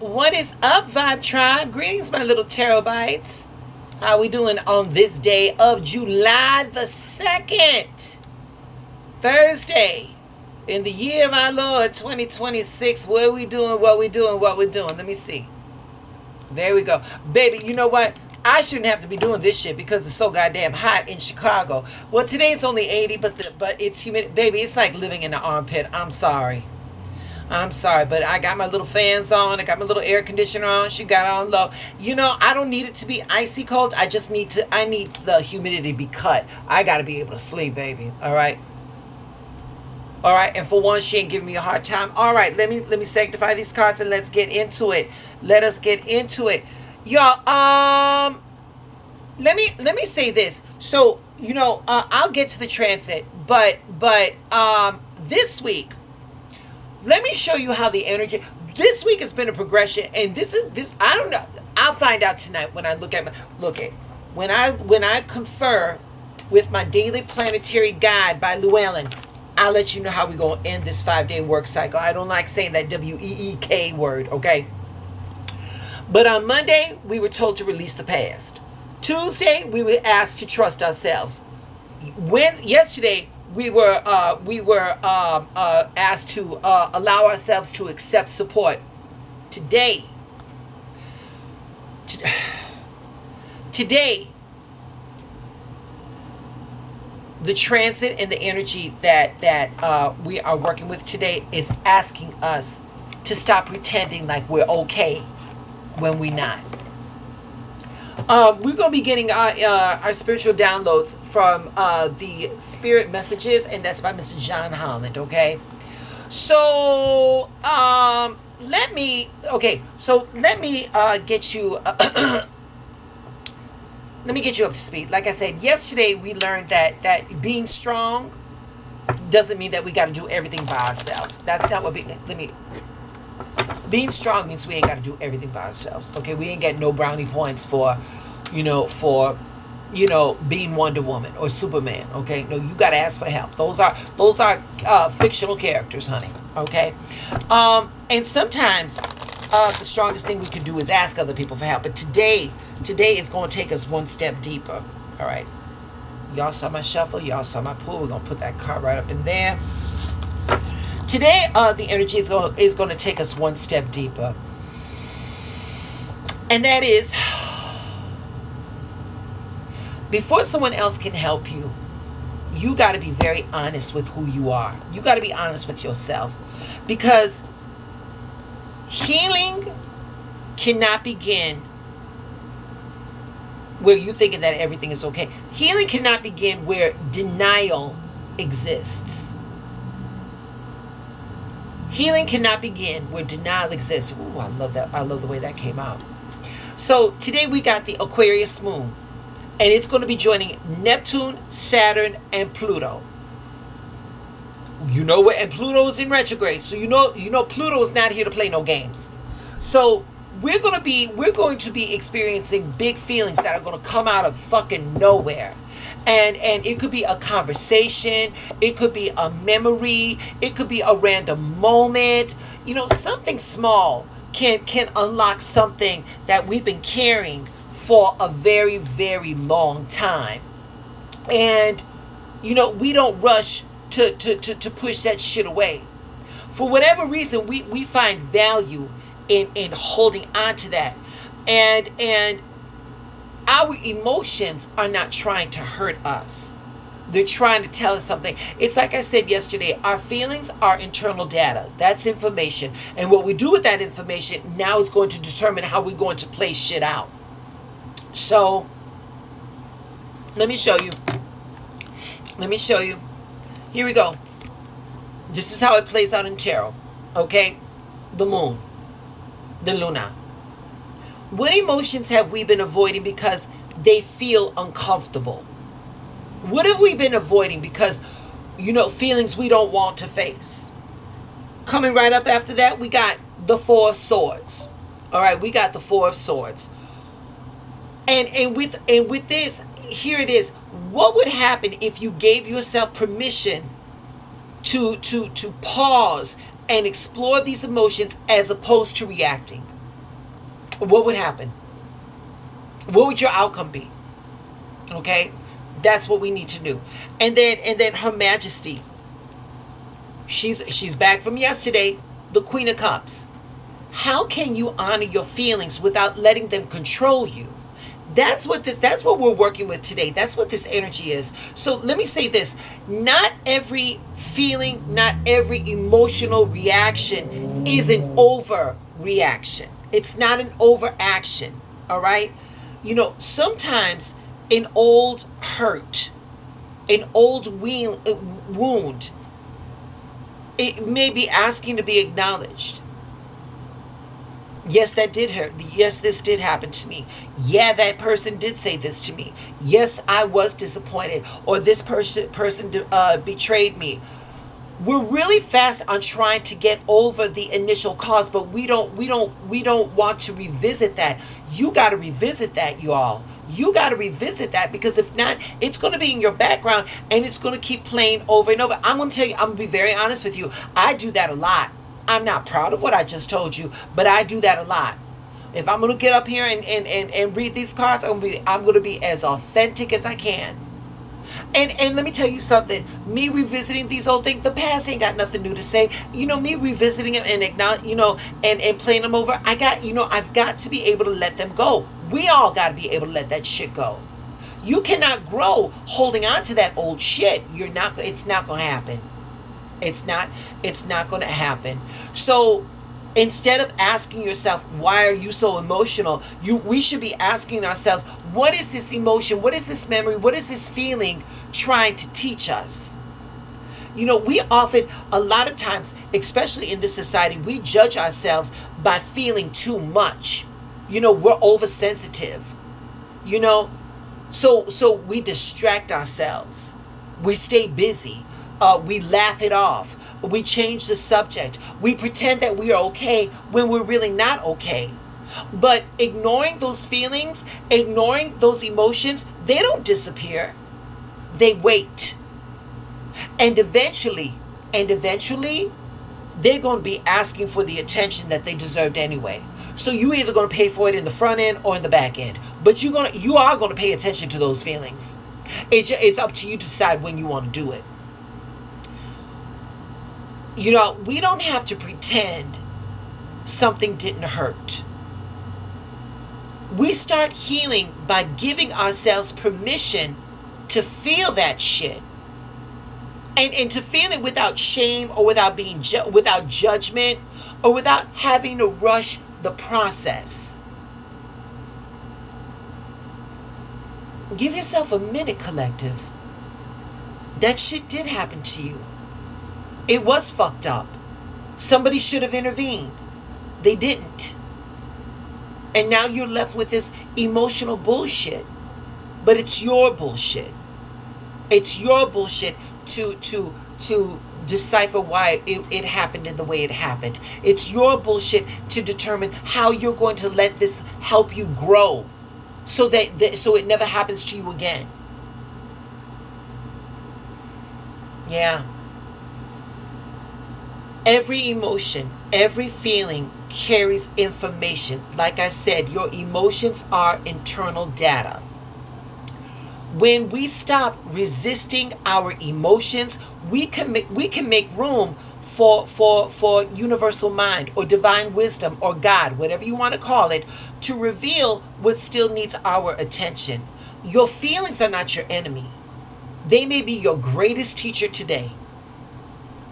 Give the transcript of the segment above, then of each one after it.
What is up, Vibe Tribe? Greetings, my little terabytes. How we doing on this day of July the 2nd? Thursday. In the year of our Lord, 2026. What we doing, what we doing, what we doing. Let me see. There we go. Baby, you know what? I shouldn't have to be doing this shit because it's so goddamn hot in Chicago. Well, today it's only 80, but it's humid. Baby, it's like living in the armpit. I'm sorry, but I got my little fans on. I got my little air conditioner on. She got it on low. You know, I don't need it to be icy cold. I need the humidity to be cut. I got to be able to sleep, baby. All right. All right. And for once, she ain't giving me a hard time. All right. Let me sanctify these cards and let's get into it. Let us get into it. Y'all, let me say this. So, you know, I'll get to the transit, but this week, let me show you how the energy. This week has been a progression, and this. I don't know. I'll find out tonight when I look at when I confer with my daily planetary guide by Llewellyn. I'll let you know how we're gonna end this 5-day work cycle. I don't like saying that WEEK word, okay? But on Monday, we were told to release the past. Tuesday, we were asked to trust ourselves. Yesterday, we were asked to allow ourselves to accept support. Today, the transit and the energy that we are working with today is asking us to stop pretending like we're okay when we're not. We're going to be getting our spiritual downloads from the Spirit Messages, and that's by Mr. John Holland, okay? So, let me get you, let me get you up to speed. Like I said, yesterday we learned that being strong doesn't mean that we got to do everything by ourselves. That's not what being strong means we ain't got to do everything by ourselves. Okay, we ain't get no brownie points for being Wonder Woman or Superman. Okay, no, you got to ask for help. Those are fictional characters, honey. Okay, and sometimes the strongest thing we can do is ask other people for help. But today is going to take us one step deeper. All right, y'all saw my shuffle. Y'all saw my pull. We're gonna put that card right up in there. Today, the energy is going to take us one step deeper. And that is, before someone else can help you, you got to be very honest with who you are. You got to be honest with yourself. Because healing cannot begin where you're thinking that everything is okay. Healing cannot begin where denial exists. Healing cannot begin where denial exists. Ooh, I love that. I love the way that came out. So today we got the Aquarius moon, and it's going to be joining Neptune, Saturn, and Pluto. You know what? And Pluto is in retrograde, so you know Pluto is not here to play no games. So we're going to be experiencing big feelings that are going to come out of fucking nowhere. And it could be a conversation, it could be a memory, it could be a random moment. You know, something small can unlock something that we've been carrying for a very, very long time. And, you know, we don't rush to push that shit away. For whatever reason, we find value in holding on to that. And our emotions are not trying to hurt us. They're trying to tell us something. It's like I said yesterday, our feelings are internal data. That's information. And what we do with that information now is going to determine how we're going to play shit out. So, let me show you. Here we go. This is how it plays out in tarot. Okay? The moon. The luna. What emotions have we been avoiding because they feel uncomfortable? What have we been avoiding because, you know, feelings we don't want to face? Coming right up after that, we got the Four of Swords. All right, we got the Four of Swords. And with this, here it is. What would happen if you gave yourself permission to pause and explore these emotions as opposed to reacting? what would happen? What would your outcome be? Okay? That's what we need to do. And then Her Majesty. She's back from yesterday, the Queen of Cups. How can you honor your feelings without letting them control you? That's what we're working with today. That's what this energy is. So let me say this. Not every feeling, not every emotional reaction is an overreaction. It's not an overaction. All right? Sometimes an old hurt, an old wound, it may be asking to be acknowledged. Yes, that did hurt. Yes, this did happen to me. Yeah, that person did say this to me. Yes, I was disappointed, or this person betrayed me. We're really fast on trying to get over the initial cause, but we don't want to revisit that. You got to revisit that, y'all. You got to revisit that, because if not, it's going to be in your background and it's going to keep playing over and over. I'm going to tell you, I'm going to be very honest with you. I do that a lot. I'm not proud of what I just told you, but I do that a lot. If I'm going to get up here and read these cards, I'm going to be as authentic as I can. And let me tell you something. Me revisiting these old things, the past ain't got nothing new to say. Me revisiting them and acknowledge, and playing them over. I've got to be able to let them go. We all got to be able to let that shit go. You cannot grow holding on to that old shit. It's not going to happen. It's not going to happen. So instead of asking yourself, why are you so emotional? We should be asking ourselves, what is this emotion? What is this memory? What is this feeling trying to teach us? We often, a lot of times, especially in this society, we judge ourselves by feeling too much. We're oversensitive. So we distract ourselves. We stay busy. We laugh it off. We change the subject. We pretend that we are okay when we're really not okay. But ignoring those feelings, ignoring those emotions, they don't disappear. They wait. And eventually, they're going to be asking for the attention that they deserved anyway. So you either going to pay for it in the front end or in the back end. But you are going to pay attention to those feelings. It's up to you to decide when you want to do it. We don't have to pretend something didn't hurt. We start healing by giving ourselves permission to feel that shit. And to feel it without shame, or without being without judgment, or without having to rush the process. Give yourself a minute, collective. That shit did happen to you. It was fucked up. Somebody should have intervened. They didn't. And now you're left with this emotional bullshit. But it's your bullshit. It's your bullshit to decipher why it happened in the way it happened. It's your bullshit to determine how you're going to let this help you grow, so so it never happens to you again. Yeah. Every emotion, every feeling carries information. Like I said, your emotions are internal data. When we stop resisting our emotions, we can make room for universal mind, or divine wisdom, or God, whatever you want to call it, to reveal what still needs our attention. Your feelings are not your enemy. They may be your greatest teacher today.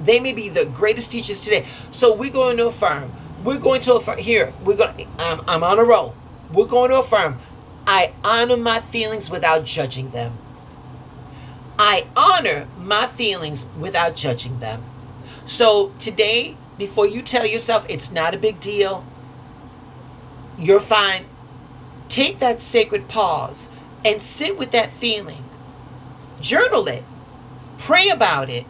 They may be the greatest teachers today. So we're going to affirm. We're going to affirm. Here, I'm on a roll. We're going to affirm. I honor my feelings without judging them. I honor my feelings without judging them. So today, before you tell yourself it's not a big deal, you're fine, take that sacred pause and sit with that feeling. Journal it. Pray about it.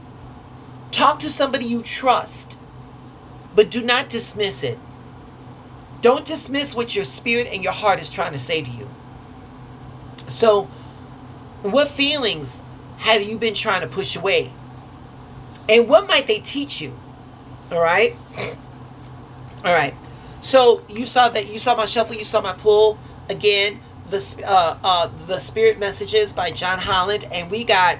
Talk to somebody you trust, but do not dismiss it. Don't dismiss what your spirit and your heart is trying to say to you. So, what feelings have you been trying to push away? And what might they teach you? All right? All right. So you saw my shuffle, you saw my pull. Again, the spirit messages by John Holland, and we got,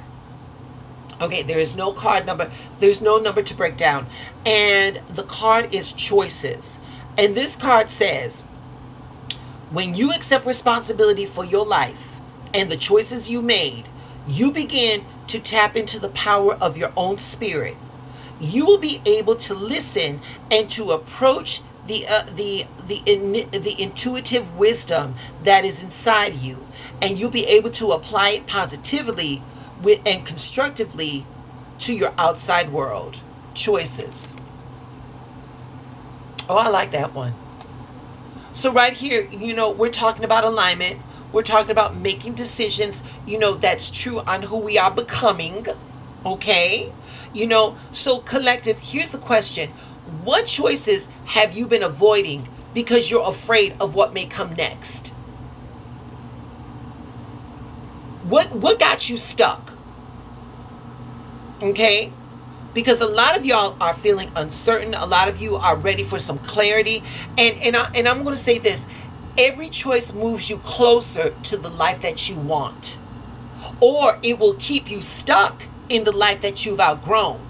okay, there is no card number, there's no number to break down, and the card is choices. And this card says, when you accept responsibility for your life and the choices you made, you begin to tap into the power of your own spirit. You will be able to listen and to approach the intuitive wisdom that is inside you, and you'll be able to apply it positively and constructively to your outside world. Choices. Oh, I like that one. So right here, we're talking about alignment. We're talking about making decisions, that's true on who we are becoming. Okay? So collective, here's the question. What choices have you been avoiding because you're afraid of what may come next? What got you stuck? Okay? Because a lot of y'all are feeling uncertain. A lot of you are ready for some clarity. And I'm going to say this. Every choice moves you closer to the life that you want. Or it will keep you stuck in the life that you've outgrown.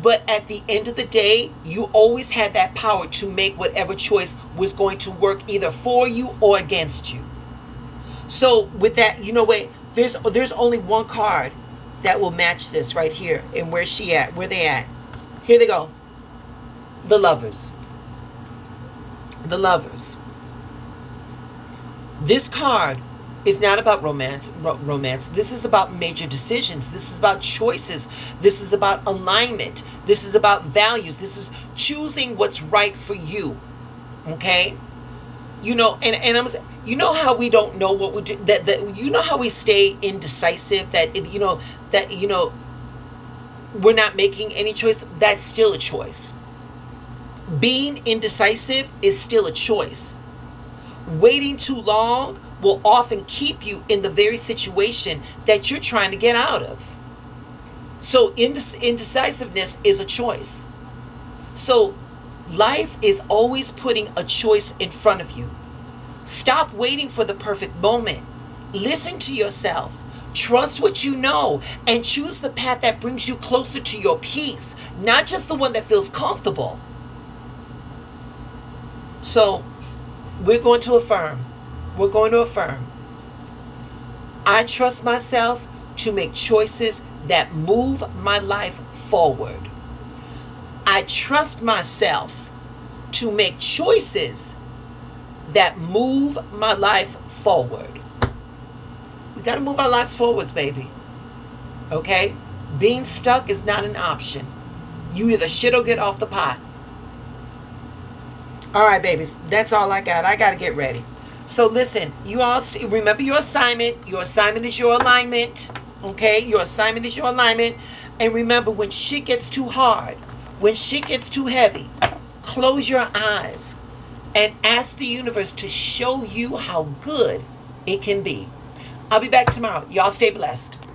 But at the end of the day, you always had that power to make whatever choice was going to work either for you or against you. So with that, what? There's only one card that will match this right here. And where they at? Here they go. The Lovers. The Lovers. This card is not about romance. This is about major decisions. This is about choices. This is about alignment. This is about values. This is choosing what's right for you. Okay? And I'm, how we don't know what we do, that how we stay indecisive, that we're not making any choice. That's still a choice. Being indecisive is still a choice. Waiting too long will often keep you in the very situation that you're trying to get out of. So indecisiveness is a choice. So life is always putting a choice in front of you. Stop waiting for the perfect moment. Listen to yourself. Trust what you know and choose the path that brings you closer to your peace, not just the one that feels comfortable. So we're going to affirm. We're going to affirm. I trust myself to make choices that move my life forward. I trust myself to make choices that move my life forward. We got to move our lives forwards, baby. Okay? Being stuck is not an option. You either shit or get off the pot. All right, babies. That's all I got. I got to get ready. So listen, you all remember your assignment. Your assignment is your alignment. Okay? Your assignment is your alignment. And remember, when shit gets too hard, when shit gets too heavy, close your eyes and ask the universe to show you how good it can be. I'll be back tomorrow. Y'all stay blessed.